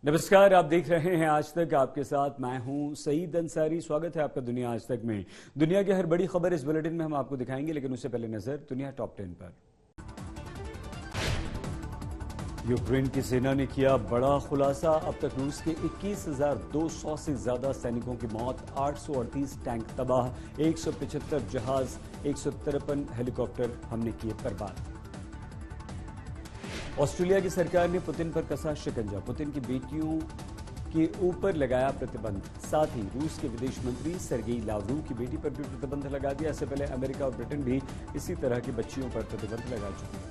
नमस्कार, आप देख रहे हैं आज तक। आपके साथ मैं हूं सईद अंसारी। स्वागत है आपका दुनिया आज तक में। दुनिया की हर बड़ी खबर इस बुलेटिन में हम आपको दिखाएंगे, लेकिन उससे पहले नजर दुनिया टॉप 10 पर। यूक्रेन की सेना ने किया बड़ा खुलासा। अब तक रूस के 21,200 से ज्यादा सैनिकों की मौत, 838 टैंक तबाह, 175 जहाज, 153 हेलीकॉप्टर हमने किए बर्बाद। ऑस्ट्रेलिया की सरकार ने पुतिन पर कसा शिकंजा, पुतिन की बेटियों के ऊपर लगाया प्रतिबंध। साथ ही रूस के विदेश मंत्री सरगेई लावरोव की बेटी पर भी प्रतिबंध लगा दिया। इससे पहले अमेरिका और ब्रिटेन भी इसी तरह की बच्चियों पर प्रतिबंध लगा चुके हैं।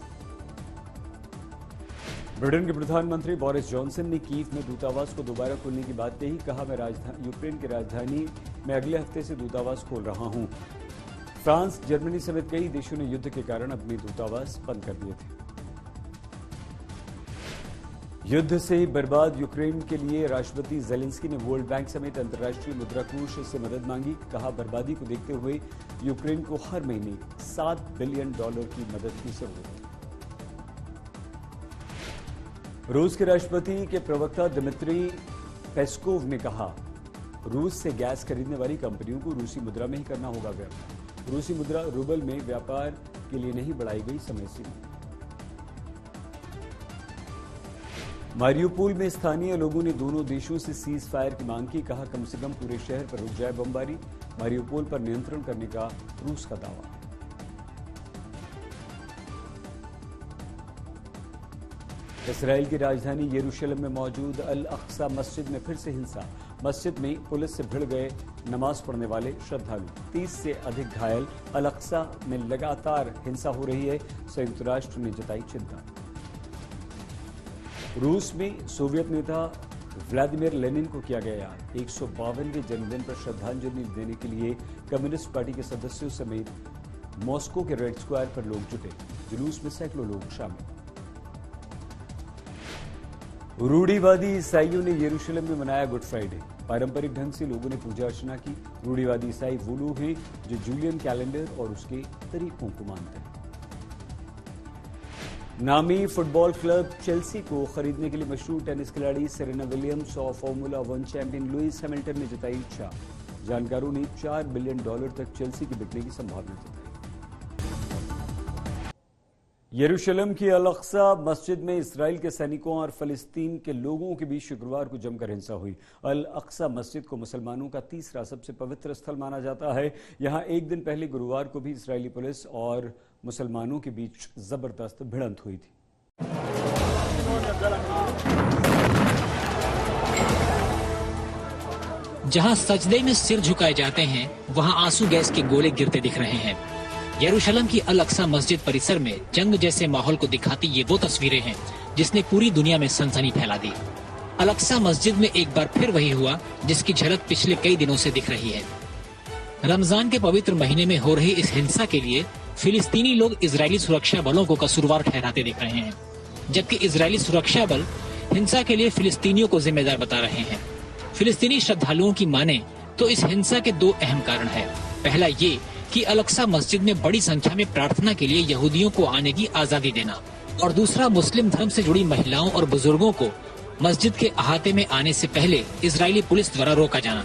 ब्रिटेन के प्रधानमंत्री बोरिस जॉनसन ने कीव में दूतावास को दोबारा खोलने की बात कही। कहा, मैं यूक्रेन की राजधानी में अगले हफ्ते से दूतावास खोल रहा हूं। फ्रांस, जर्मनी समेत कई देशों ने युद्ध के कारण अपने दूतावास बंद कर दिए थे। युद्ध से बर्बाद यूक्रेन के लिए राष्ट्रपति जेलेंस्की ने वर्ल्ड बैंक समेत अंतर्राष्ट्रीय मुद्रा कोष से मदद मांगी। कहा, बर्बादी को देखते हुए यूक्रेन को हर महीने $7 बिलियन की मदद की जरूरत है। रूस के राष्ट्रपति के प्रवक्ता दिमित्री पेस्कोव ने कहा, रूस से गैस खरीदने वाली कंपनियों को रूसी मुद्रा में ही करना होगा व्यापार। रूसी मुद्रा रूबल में व्यापार के लिए नहीं बढ़ाई गई समय सीमा। मारियुपोल में स्थानीय लोगों ने दोनों देशों से सीज फायर की मांग की। कहा, कम से कम पूरे शहर पर रुक जाए बमबारी। मारियुपोल पर नियंत्रण करने का रूस का दावा। इस्राएल की राजधानी यरूशलेम में मौजूद अल अक्सा मस्जिद में फिर से हिंसा। मस्जिद में पुलिस से भिड़ गए नमाज पढ़ने वाले श्रद्धालु, 30 से अधिक घायल। अल अक्सा में लगातार हिंसा हो रही है, संयुक्त राष्ट्र ने जताई चिंता। रूस में सोवियत नेता व्लादिमीर लेनिन को किया गया याद। 152वें जन्मदिन पर श्रद्धांजलि देने के लिए कम्युनिस्ट पार्टी के सदस्यों समेत मॉस्को के रेड स्क्वायर पर लोग जुटे। जुलूस में सैकड़ों लोग शामिल। रूढ़िवादी ईसाइयों ने यरूशलेम में मनाया गुड फ्राइडे। पारंपरिक ढंग से लोगों ने पूजा अर्चना की। रूढ़िवादी ईसाई वो लोग हैं जो जूलियन कैलेंडर और उसके तरीकों को मानते हैं। नामी फुटबॉल क्लब चेल्सी को खरीदने के लिए मशहूर टेनिस खिलाड़ी सेरेना विलियम्स और फॉर्मूला 1 चैंपियन लुइस हैमिल्टन ने जताई इच्छा। जानकारों ने $4 बिलियन तक चेल्सी की बिकने की संभावना जताई। यरूशलेम की अल अक्सा मस्जिद में इस्राएल के सैनिकों और फलस्तीन के लोगों के बीच शुक्रवार को जमकर हिंसा हुई। अल अक्सा मस्जिद को मुसलमानों का तीसरा सबसे पवित्र स्थल माना जाता है। यहां एक दिन पहले गुरुवार को भी इस्राएली पुलिस और मुसलमानों के बीच जबरदस्त भिड़ंत हुई थी। जहां सजदे में सिर झुकाए जाते हैं, वहां आंसू गैस के गोले गिरते दिख रहे हैं। यरूशलेम की अल अक्सा मस्जिद परिसर में जंग जैसे माहौल को दिखाती ये वो तस्वीरें हैं जिसने पूरी दुनिया में सनसनी फैला दी। अल अक्सा मस्जिद में एक बार फिर वही हुआ जिसकी झलक पिछले कई दिनों से दिख रही है। रमजान के पवित्र महीने में हो रही इस हिंसा के लिए फिलिस्तीनी लोग इजरायली सुरक्षा बलों को कसूरवार ठहराते दिख रहे हैं, जबकि इजरायली सुरक्षा बल हिंसा के लिए फिलिस्तीनियों को जिम्मेदार बता रहे हैं। फिलिस्तीनी श्रद्धालुओं की माने तो इस हिंसा के दो अहम कारण हैं। पहला ये कि अल अक्सा मस्जिद में बड़ी संख्या में प्रार्थना के लिए यहूदियों को आने की आजादी देना, और दूसरा मुस्लिम धर्म से जुड़ी महिलाओं और बुजुर्गों को मस्जिद के अहाते में आने से पहले इजरायली पुलिस द्वारा रोका जाना।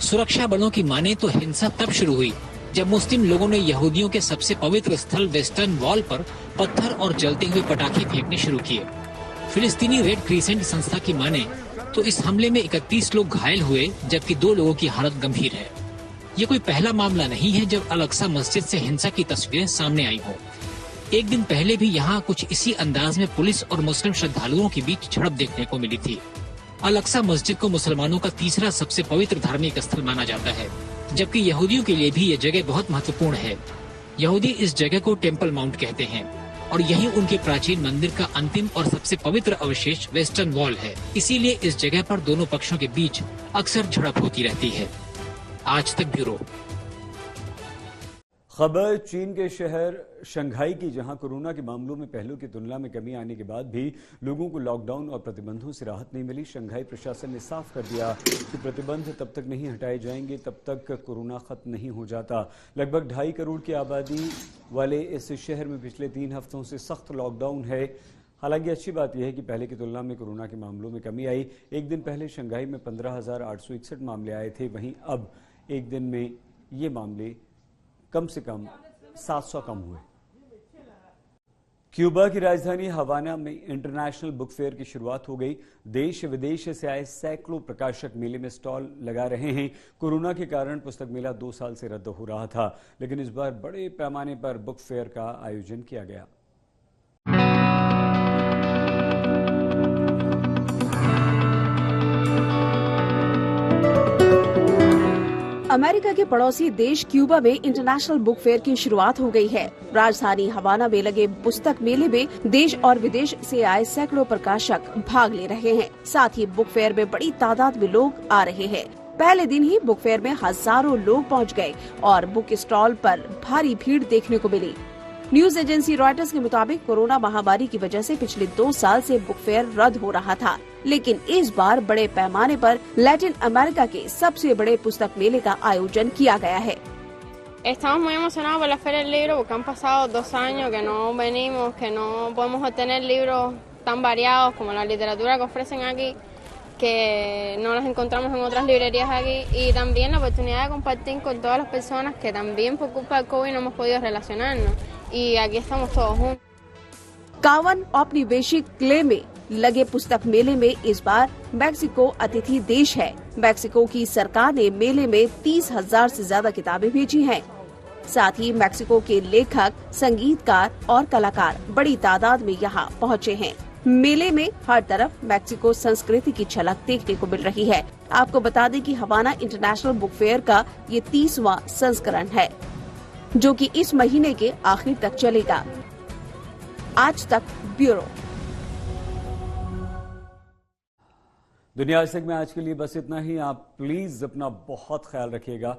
सुरक्षा बलों की माने तो हिंसा तब शुरू हुई जब मुस्लिम लोगों ने यहूदियों के सबसे पवित्र स्थल वेस्टर्न वॉल पर पत्थर और जलते हुए पटाखे फेंकने शुरू किए। फिलिस्तीनी रेड क्रिसेंट संस्था की माने तो इस हमले में 31 लोग घायल हुए, जबकि 2 लोगों की हालत गंभीर है। ये कोई पहला मामला नहीं है जब अल अक्सा मस्जिद से हिंसा की तस्वीरें सामने आई हो। एक दिन पहले भी यहाँ कुछ इसी अंदाज में पुलिस और मुस्लिम श्रद्धालुओं के बीच झड़प देखने को मिली थी। अल अक्सा मस्जिद को मुसलमानों का तीसरा सबसे पवित्र धार्मिक स्थल माना जाता है, जबकि यहूदियों के लिए भी ये जगह बहुत महत्वपूर्ण है। यहूदी इस जगह को टेम्पल माउंट कहते हैं और यही उनके प्राचीन मंदिर का अंतिम और सबसे पवित्र अवशेष वेस्टर्न वॉल है। इसीलिए इस जगह पर दोनों पक्षों के बीच अक्सर झड़प होती रहती है। आज तक ब्यूरो। खबर चीन के शहर शंघाई की, जहां कोरोना के मामलों में पहलों की तुलना में कमी आने के बाद भी लोगों को लॉकडाउन और प्रतिबंधों से राहत नहीं मिली। शंघाई प्रशासन ने साफ कर दिया कि प्रतिबंध तब तक नहीं हटाए जाएंगे तब तक कोरोना खत्म नहीं हो जाता। लगभग 2.5 करोड़ की आबादी वाले इस शहर में पिछले 3 हफ्तों से सख्त लॉकडाउन है। हालांकि अच्छी बात यह है कि पहले की तुलना में कोरोना के मामलों में कमी आई। एक दिन पहले शंघाई में 15,861 मामले आए थे, वहीं अब एक दिन में ये मामले कम से कम 700 कम हुए। क्यूबा की राजधानी हवाना में इंटरनेशनल बुक फेयर की शुरुआत हो गई। देश विदेश से आए सैकड़ों प्रकाशक मेले में स्टॉल लगा रहे हैं। कोरोना के कारण पुस्तक मेला 2 साल से रद्द हो रहा था, लेकिन इस बार बड़े पैमाने पर बुक फेयर का आयोजन किया गया। अमेरिका के पड़ोसी देश क्यूबा में इंटरनेशनल बुक फेयर की शुरुआत हो गई है। राजधानी हवाना में लगे पुस्तक मेले में देश और विदेश से आए सैकड़ों प्रकाशक भाग ले रहे हैं। साथ ही बुक फेयर में बड़ी तादाद में लोग आ रहे हैं। पहले दिन ही बुक फेयर में हजारों लोग पहुंच गए और बुक स्टॉल पर भारी भीड़ देखने को मिली। न्यूज एजेंसी रॉयटर्स के मुताबिक कोरोना महामारी की वजह से पिछले 2 साल से बुक फेयर रद्द हो रहा था, लेकिन इस बार बड़े पैमाने पर लैटिन अमेरिका के सबसे बड़े पुस्तक मेले का आयोजन किया गया है। Estamos muy emocionados por la Feria del Libro porque han pasado 2 años que no venimos, que no podemos obtener libros tan variados como la literatura que ofrecen aquí, que no los encontramos en otras librerías aquí, y también la oportunidad de compartir con todas las personas que también por culpa del COVID no hemos podido relacionarnos, y aquí estamos todos juntos. कावन औपनिवेशिक clay में लगे पुस्तक मेले में इस बार Mexico अतिथि देश है। मैक्सिको की सरकार ने मेले में 30,000 से ज्यादा किताबें भेजी हैं। साथ ही मैक्सिको के लेखक, संगीतकार और कलाकार बड़ी तादाद में यहाँ पहुँचे हैं। मेले में हर तरफ मैक्सिको संस्कृति की झलक देखने को मिल रही है। आपको बता दें कि हवाना इंटरनेशनल बुक फेयर का ये 30वां संस्करण है, जो कि इस महीने के आखिर तक चलेगा। आज तक ब्यूरो। दुनिया आज तक में आज के लिए बस इतना ही। आप प्लीज अपना बहुत ख्याल रखिएगा।